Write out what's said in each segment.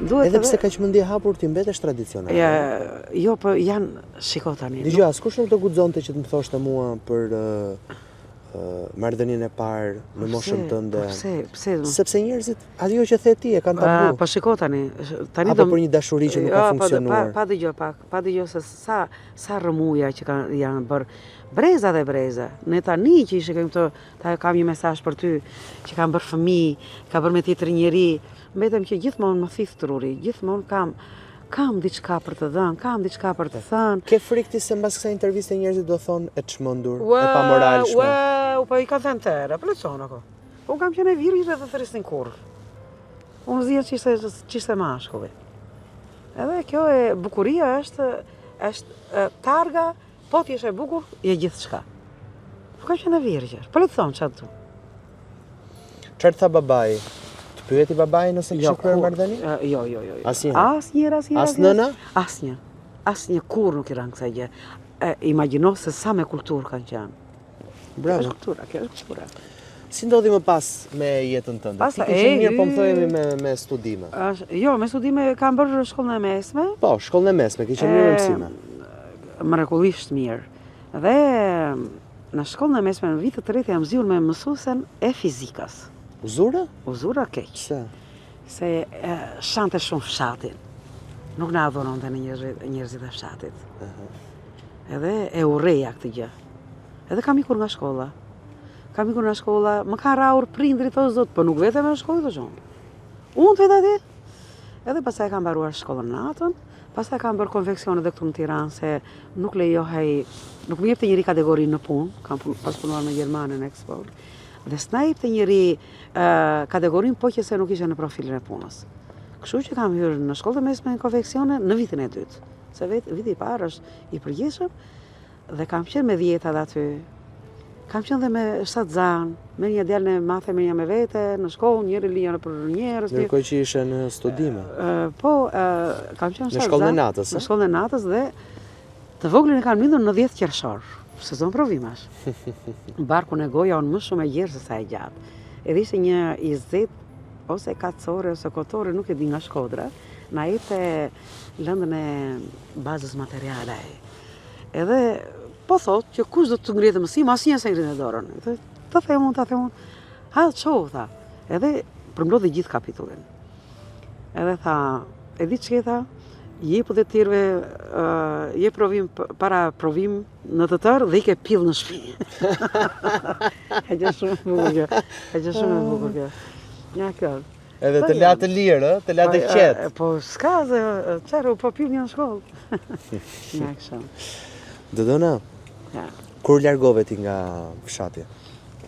Edhe pse ka që mëndje hapur ti mbetesh tradicionale. Jo, po janë, shiko tani. Dgjoj, askush nuk të guxonte që të më thoshte mua për marrëdhënien e parë në moshën tënde. Pse? Sepse njerëzit, ajo që the ti e kanë tabu. Po shiko tani. Apo për një dashuri që nuk ka funksionuar. Pa dëgjoj se sa rëmuja që janë bërë. Breza dhe breza. Ne tani që ishe këto, kam një mesazh për ty, që kam bërë fëmijë, ka bërë me tjetër njeri, mbetem që gjithmonë më thith truri, gjithmonë kam diçka për të dhënë, kam diçka për të thënë. Ke frikë ti se mbas kësaj interviste njerëzit do thonë e çmendur, e pamoralshme. Po i ka thënë tërë, plotson ako. Po kam qenë virgjë dhe thërisnin kurrë. Unë zia çishte mashkulli. Edhe kjo e bukuria është targa, po ti je e bukur, je gjithçka. Po kam qenë virgjë. Plotson çatu. Çfarë tha babai? Të pyeti babai nëse kishte kryer marrëdhënie? Jo. Asnjëherë. Asnjëherë. As nëna? Asnjë. Asnjë kurrë nuk i ran kësaj gjë. Imagjino se sa me kulturë kanë qenë. Bravo. Kjo është kultura. Si ndodhi më pas me jetën tënde? Ti kishe mirë, po më thojemi me studime. Jo, me studime kam bërë shkollën e mesme. Po, shkollën e mesme, kishe mirë mësime. Mrekullisht mirë. Dhe në shkollën e mesme në vitet të tretë jam zgjuar me mësuesen e fizikës. Uzura? Uzura keq. Pse? Se shante shumë fshatin. Nuk na adhuronte në njerëzit e fshatit. Edhe e urreja këtë gjë. Edhe kam ikur nga shkolla. Më ka rraur prindrit o zot, po nuk vetëm në shkollë të shumë. Unë të vetë atje. Edhe pastaj kam mbaruar shkollën natën, pastaj kam bërë konfeksionet dhe këtu në Tiranë, se nuk lejohej, nuk më jepte njëri kategori në punë, kam pas punuar me Gjermanë në Export, dhe s'na jepte njëri kategorinë po që se nuk ishe në profilin e punës. Kështu që kam hyrë në shkollë të mesme në konfeksione në vitin e dytë, se viti i parë është i përgjithshëm, dhe kam qenë me 10 aty. Kam qenë dhe me 7 zanë, me një djalë në mathe me një me vete, në shkollë, njëri linja për njerëz. Ndërkohë që ishe në studime. Po, kam qenë 7 zanë. Në shkollën e natës, Në shkollën e natës dhe të voglin e kanë lindur në 10 qershor, sezon provimash. Barkun e goja unë më shumë e gjerë se sa e gjatë. Edhe ishte një izet, ose kacore, ose kotore, nuk e di nga Shkodra, na jepte lëndën e bazës materiale. Edhe po thot që kush do të ngrihet mësim, asnjë se ngrihet dorën. Ta them unë. Ha, çau tha. Edhe përmblodhi gjithë kapitullin. Edhe tha, e di ç'ke tha, jep dhe tjerëve, je provim para provim në të tërë dhe i ke pill në shtëpi. E gjë shumë e bukur kjo. Ja kjo. Edhe të la të lirë, të la të qetë. Po s'ka, çfarë, po pill një në shkollë. Ja kështu. Dodona, kur largove ti nga fshati?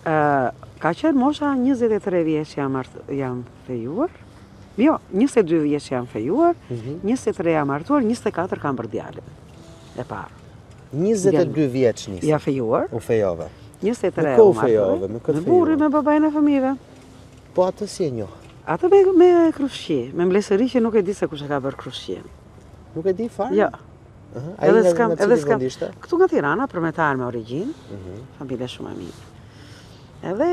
Ka qenë mosha 23 vjeç jam fejuar. Jo, 22 vjeç jam fejuar, 23 jam martuar, 24 kam bërë djalin. E parë. 22 vjeç nisi. Ja fejuar. U fejove. 23 u fejove, me këtë fejove. Me burrin, me babain e fëmijëve. Po atë si e njoh? Atë me krushqi, me mblesëri që nuk e di se kush e ka bërë krushqin. Nuk e di fare? Jo. Edhe s'kam, këtu nga Tirana, përmetar me origjinë, familje shumë e mirë. Edhe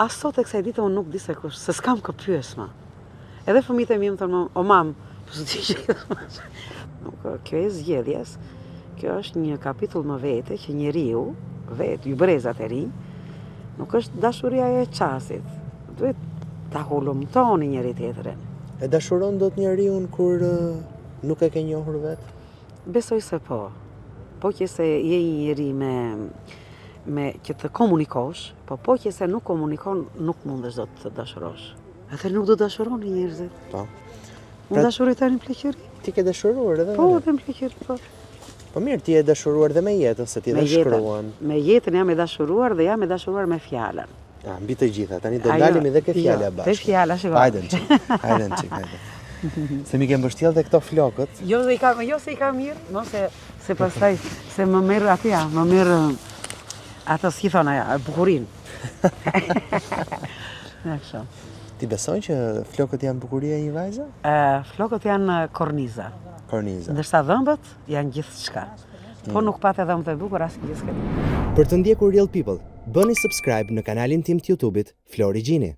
as sot e kësaj dite unë nuk di se kush, se s'kam këpyes ma. Edhe fëmijët e mi më thonë, o mam, po s'u di që kjo e zgjedhjes, kjo është një kapitull më vete që njeriu, vetë, ju brezat e rinj, nuk është dashuria e qasit. Duhet ta hulumtoni njëri tjetrin. E dashuron dot njeriu kur nuk e ke njohur vetë? Besoj se po. Po që se je një njeri me që të komunikosh, po që se nuk komunikon, nuk mundesh do të dashurosh. Atë nuk do dashuroni njerëzit. Po. Unë dashuroj tani në pleqëri. Ti ke dashuruar edhe? Po, edhe në pleqëri, po. Po mirë, ti e dashuruar dhe me jetën, se ti dhe shkruan. Me jetën jam e dashuruar dhe jam e dashuruar me fjalën. Mbi të gjitha, tani do dalemi dhe ke fjala bashkë. Te fjala, shikoj. Hajde në qik. Se mi kem bështjell dhe këto flokët. Jo se i ka mirë, no se pastaj se më merr atja, më merr ato si thon aja, bukurinë. Ja kështu. Ti beson që flokët janë bukuria e një vajze? Flokët janë korniza. Korniza. Ndërsa dhëmbët janë gjithçka. Po nuk patë dhëmbët e bukur asnjë gjë s'ka. Për të ndjekur Real People, bëni subscribe në kanalin tim të YouTube-it Flori Gjini.